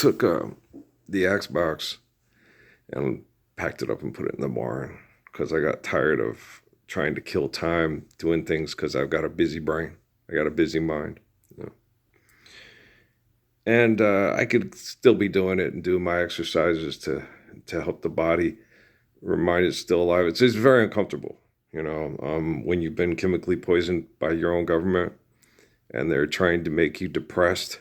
took the Xbox and packed it up and put it in the barn because I got tired of trying to kill time doing things because I've got a busy brain. I got a busy mind. You know? And I could still be doing it and doing my exercises to help the body remind it's still alive. It's very uncomfortable, when you've been chemically poisoned by your own government and they're trying to make you depressed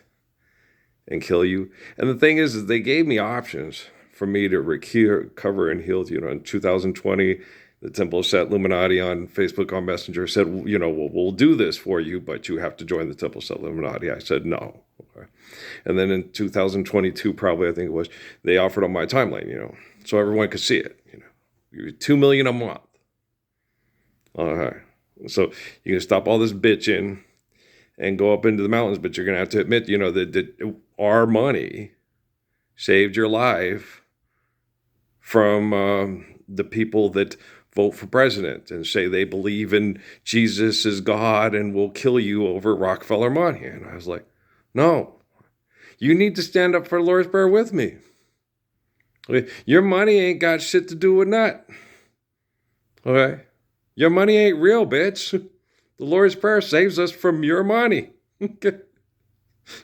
and kill you. And the thing is they gave me options for me to recover and heal. In 2020, the Temple of Set Illuminati on Facebook on Messenger said, we'll do this for you, but you have to join the Temple of Set Illuminati. I said, no. Okay. And then in 2022, probably, I think it was, they offered on my timeline, so everyone could see it, $2 million a month. All right. So you can stop all this bitching and go up into the mountains, but you're going to have to admit, that our money saved your life from the people that vote for president and say they believe in Jesus as God and will kill you over Rockefeller money. And I was like, no, you need to stand up for the Lord's Prayer with me. Okay? Your money ain't got shit to do with that. Okay? Your money ain't real, bitch. The Lord's Prayer saves us from your money. Okay?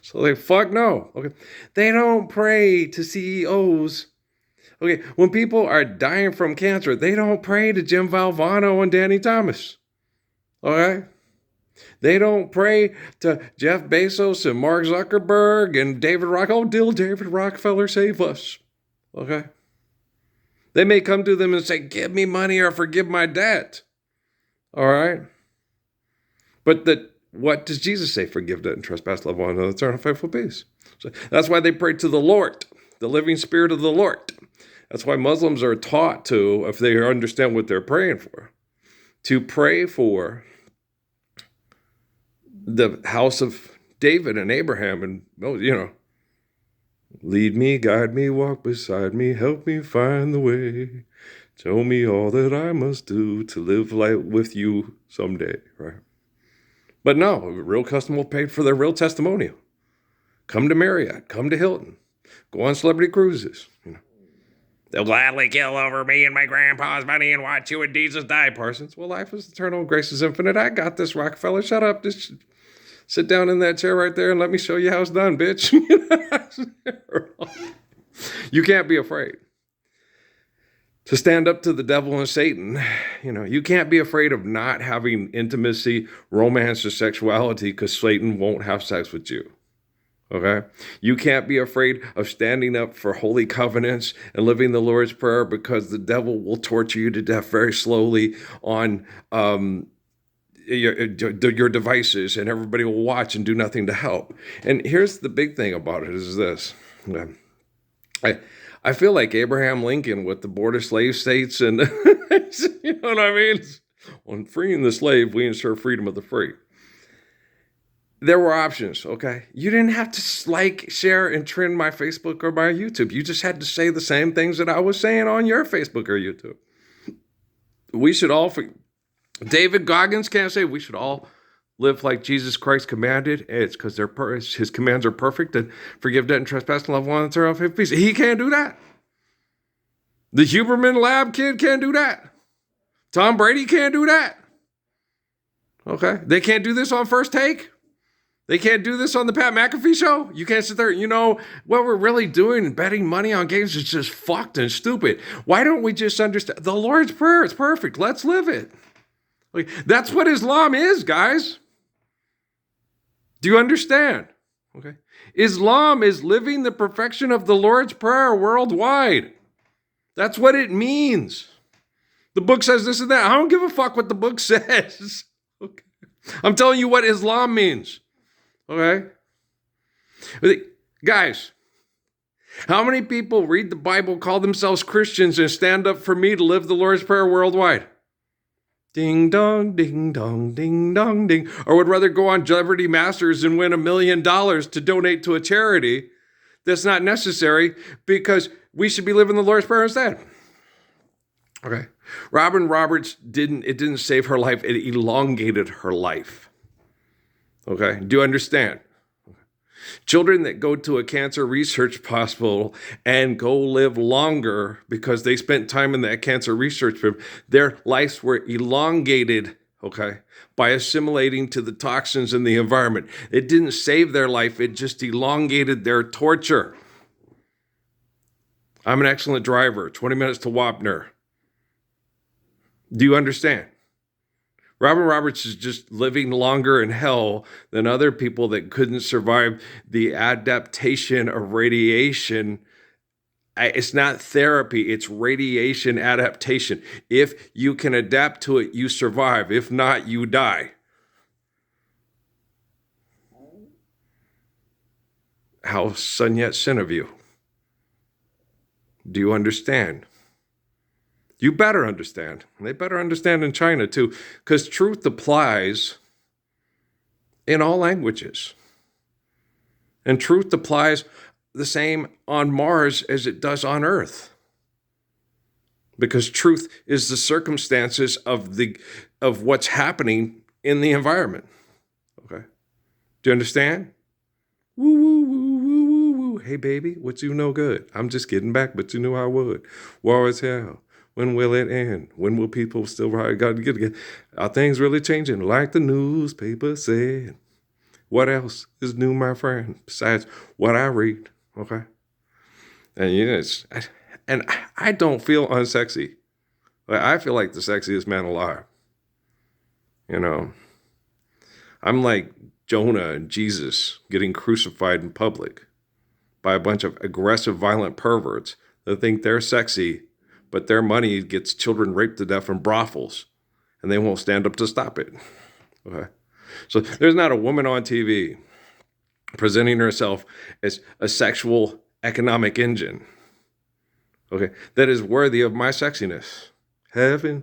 So they fuck no. Okay? They don't pray to CEOs. Okay, when people are dying from cancer, they don't pray to Jim Valvano and Danny Thomas. Okay? They don't pray to Jeff Bezos and Mark Zuckerberg and David Rockefeller. Oh, dear David Rockefeller, save us. Okay? They may come to them and say, give me money or forgive my debt. All right? But what does Jesus say? Forgive debt and trespass, love one another, eternal faithful peace. So that's why they pray to the Lord, the living Spirit of the Lord. That's why Muslims are taught to, if they understand what they're praying for, to pray for the house of David and Abraham and, lead me, guide me, walk beside me, help me find the way. Show me all that I must do to live life with you someday, right? But no, a real customer paid for their real testimonial. Come to Marriott, come to Hilton, go on celebrity cruises, They'll gladly kill over me and my grandpa's money and watch you and Jesus die, Parsons. Well, life is eternal, grace is infinite. I got this, Rockefeller. Shut up. Just sit down in that chair right there and let me show you how it's done, bitch. You can't be afraid to stand up to the devil and Satan. You can't be afraid of not having intimacy, romance, or sexuality because Satan won't have sex with you. Okay? You can't be afraid of standing up for holy covenants and living the Lord's Prayer because the devil will torture you to death very slowly on your devices and everybody will watch and do nothing to help. And here's the big thing about it is this. I feel like Abraham Lincoln with the border slave states and, you know what I mean? On freeing the slave, we ensure freedom of the free. There were options, okay? You didn't have to like, share, and trend my Facebook or my YouTube. You just had to say the same things that I was saying on your Facebook or YouTube. We should all, David Goggins can't say we should all live like Jesus Christ commanded. It's because his commands are perfect and forgive debt and trespass and love one another and faith peace. He can't do that. The Huberman Lab kid can't do that. Tom Brady can't do that. Okay? They can't do this on First Take. They can't do this on the Pat McAfee show. You can't sit there, what we're really doing and betting money on games is just fucked and stupid. Why don't we just understand the Lord's Prayer? It's perfect. Let's live it. Like, that's what Islam is, guys. Do you understand? Okay. Islam is living the perfection of the Lord's Prayer worldwide. That's what it means. The book says this and that. I don't give a fuck what the book says. Okay. I'm telling you what Islam means. Okay? Guys, how many people read the Bible, call themselves Christians, and stand up for me to live the Lord's Prayer worldwide? Ding dong, ding dong, ding dong, ding. Or would rather go on Jeopardy Masters and win $1 million to donate to a charity that's not necessary because we should be living the Lord's Prayer instead. Okay? Robin Roberts didn't save her life. It elongated her life. Okay? Do you understand? Children that go to a cancer research hospital and go live longer because they spent time in that cancer research room, their lives were elongated, okay, by assimilating to the toxins in the environment. It didn't save their life, it just elongated their torture. I'm an excellent driver, 20 minutes to Wapner. Do you understand? Robin Roberts is just living longer in hell than other people that couldn't survive the adaptation of radiation. It's not therapy, it's radiation adaptation. If you can adapt to it, you survive. If not, you die. How son yet sin of you? Do you understand? You better understand. They better understand in China too, because truth applies in all languages. And truth applies the same on Mars as it does on Earth. Because truth is the circumstances of what's happening in the environment. Okay? Do you understand? Woo, woo, woo, woo, woo, woo. Hey, baby, what you know good? I'm just getting back, but you knew I would. War is hell. When will it end? When will people still ride? Got to get again. Are things really changing? Like the newspaper said. What else is new, my friend? Besides what I read, okay? And yes, and I don't feel unsexy. I feel like the sexiest man alive. You know, I'm like Jonah and Jesus getting crucified in public by a bunch of aggressive, violent perverts that think they're sexy, but their money gets children raped to death in brothels, and they won't stand up to stop it. Okay? So there's not a woman on TV presenting herself as a sexual economic engine, okay, that is worthy of my sexiness. Heaven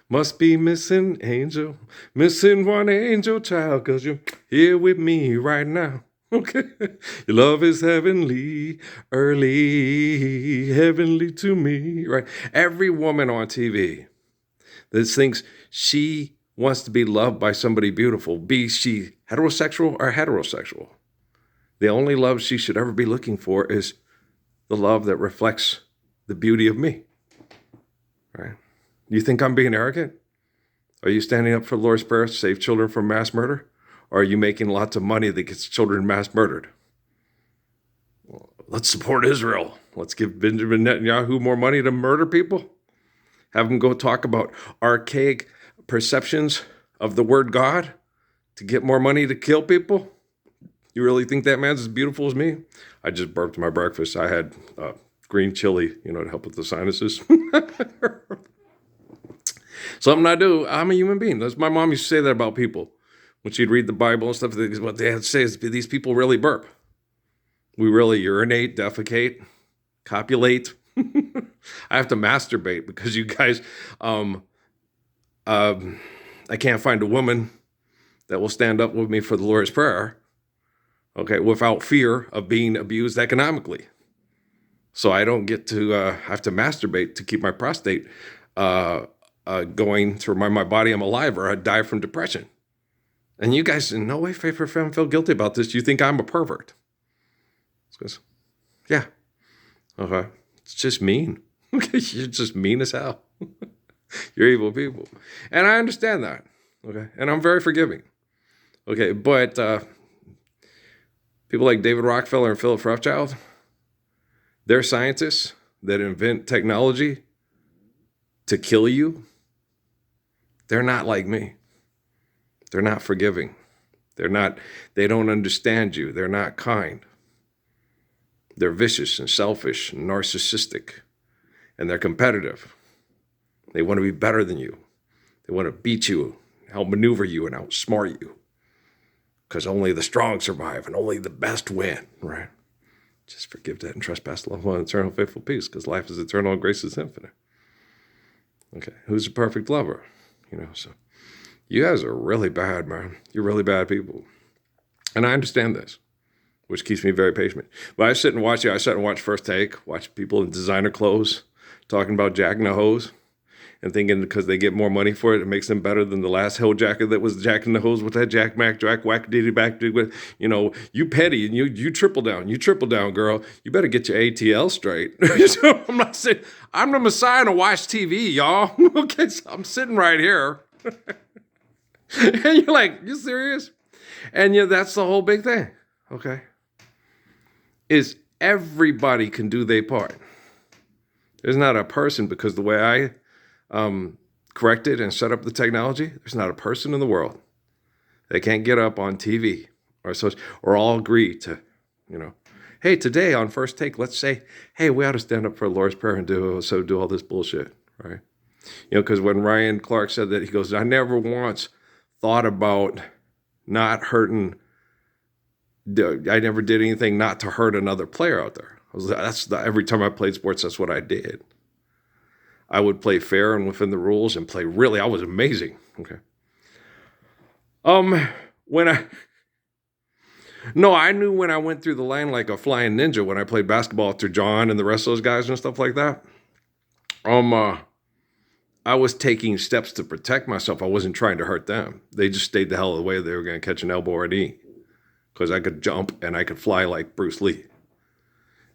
must be missing angel, missing one angel child, because you're here with me right now. Okay, your love is heavenly, early, heavenly to me, right? Every woman on TV that thinks she wants to be loved by somebody beautiful, be she heterosexual or heterosexual, the only love she should ever be looking for is the love that reflects the beauty of me, right? You think I'm being arrogant? Are you standing up for the Lord's Prayer to save children from mass murder? Or are you making lots of money that gets children mass murdered? Well, let's support Israel. Let's give Benjamin Netanyahu more money to murder people. Have him go talk about archaic perceptions of the word God to get more money to kill people. You really think that man's as beautiful as me? I just burped my breakfast. I had green chili, to help with the sinuses. Something I do. I'm a human being. That's my mom used to say that about people. When she'd read the Bible and stuff, what they had to say is these people really burp. We really urinate, defecate, copulate. I have to masturbate because you guys, I can't find a woman that will stand up with me for the Lord's Prayer, okay, without fear of being abused economically. So I don't get to have to masturbate to keep my prostate going to remind my body I'm alive, or I'd die from depression. And you guys in no way, shape, or form feel guilty about this. You think I'm a pervert. Goes, yeah. Okay. It's just mean. Okay. You're just mean as hell. You're evil people. And I understand that. Okay. And I'm very forgiving. Okay. But people like David Rockefeller and Philip Rothschild, they're scientists that invent technology to kill you. They're not like me. They're not forgiving. They don't understand you. They're not kind. They're vicious and selfish and narcissistic, and they're competitive. They want to be better than you. They want to beat you, help maneuver you, and outsmart you. Because only the strong survive and only the best win, right? Just forgive that and trespass, love one, eternal, faithful peace, because life is eternal and grace is infinite. Okay, who's a perfect lover? So you guys are really bad, man. You're really bad people. And I understand this, which keeps me very patient. But I sit and watch First Take, watch people in designer clothes talking about jacking a hose. and thinking because they get more money for it, it makes them better than the last hell jacker that was jacking the hose with that Jack Mac, Jack Whack, Diddy Back, you petty and you triple down, girl. You better get your ATL straight. So I'm not saying I'm the Messiah to watch TV, y'all. Okay, so I'm sitting right here. And you're like, you serious? And that's the whole big thing, okay? Is everybody can do their part. There's not a person, because the way I corrected and set up the technology, there's not a person in the world that can't get up on TV or all agree to, hey, today on First Take, let's say, hey, we ought to stand up for the Lord's Prayer and do all this bullshit, right? Because when Ryan Clark said that, he goes, I never once thought about not hurting. I never did anything not to hurt another player out there. Every time I played sports, that's what I did. I would play fair and within the rules and play really. I was amazing. Okay. I knew when I went through the line like a flying ninja when I played basketball through John and the rest of those guys and stuff like that. I was taking steps to protect myself. I wasn't trying to hurt them. They just stayed the hell away. They were going to catch an elbow or a knee because I could jump and I could fly like Bruce Lee.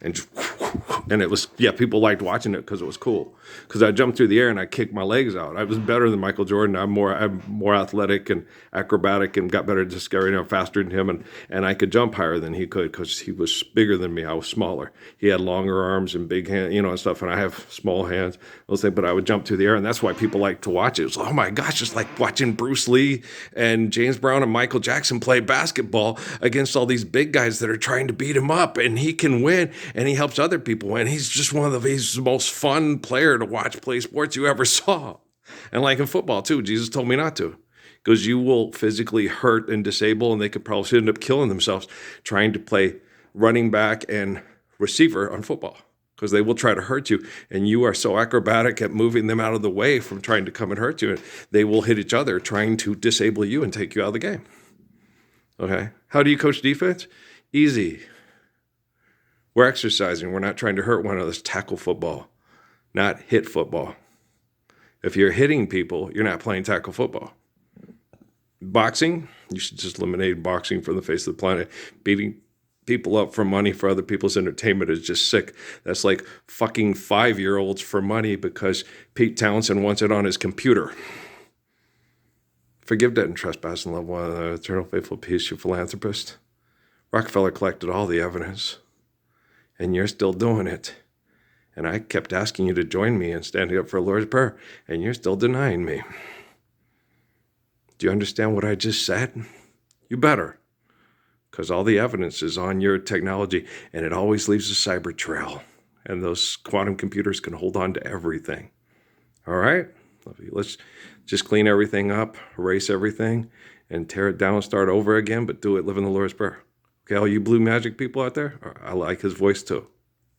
And it was, people liked watching it because it was cool. Because I jumped through the air and I kicked my legs out. I was better than Michael Jordan. I'm more athletic and acrobatic and got better at scaring faster than him. And I could jump higher than he could because he was bigger than me. I was smaller. He had longer arms and big hands, and stuff. And I have small hands. Those things, but I would jump through the air. And that's why people like to watch it. It's oh my gosh, it's like watching Bruce Lee and James Brown and Michael Jackson play basketball against all these big guys that are trying to beat him up. And he can win. And he helps other people win. He's just he's the most fun player to watch play sports you ever saw. And like in football too, Jesus told me not to. Because you will physically hurt and disable, and they could probably end up killing themselves trying to play running back and receiver on football. Because they will try to hurt you, and you are so acrobatic at moving them out of the way from trying to come and hurt you, and they will hit each other trying to disable you and take you out of the game. Okay? How do you coach defense? Easy. We're exercising. We're not trying to hurt one another. It's tackle football, not hit football. If you're hitting people, you're not playing tackle football. Boxing, you should just eliminate boxing from the face of the planet. Beating people up for money for other people's entertainment is just sick. That's like fucking 5-year-olds for money because Pete Townsend wants it on his computer. Forgive debt and trespass and love one another. Eternal faithful peace, you philanthropist. Rockefeller collected all the evidence. And you're still doing it. And I kept asking you to join me in standing up for the Lord's Prayer, and you're still denying me. Do you understand what I just said? You better. Because all the evidence is on your technology, and it always leaves a cyber trail. And those quantum computers can hold on to everything. All right? Let's just clean everything up, erase everything, and tear it down and start over again, but do it living the Lord's Prayer. Okay, all you blue magic people out there, I like his voice too.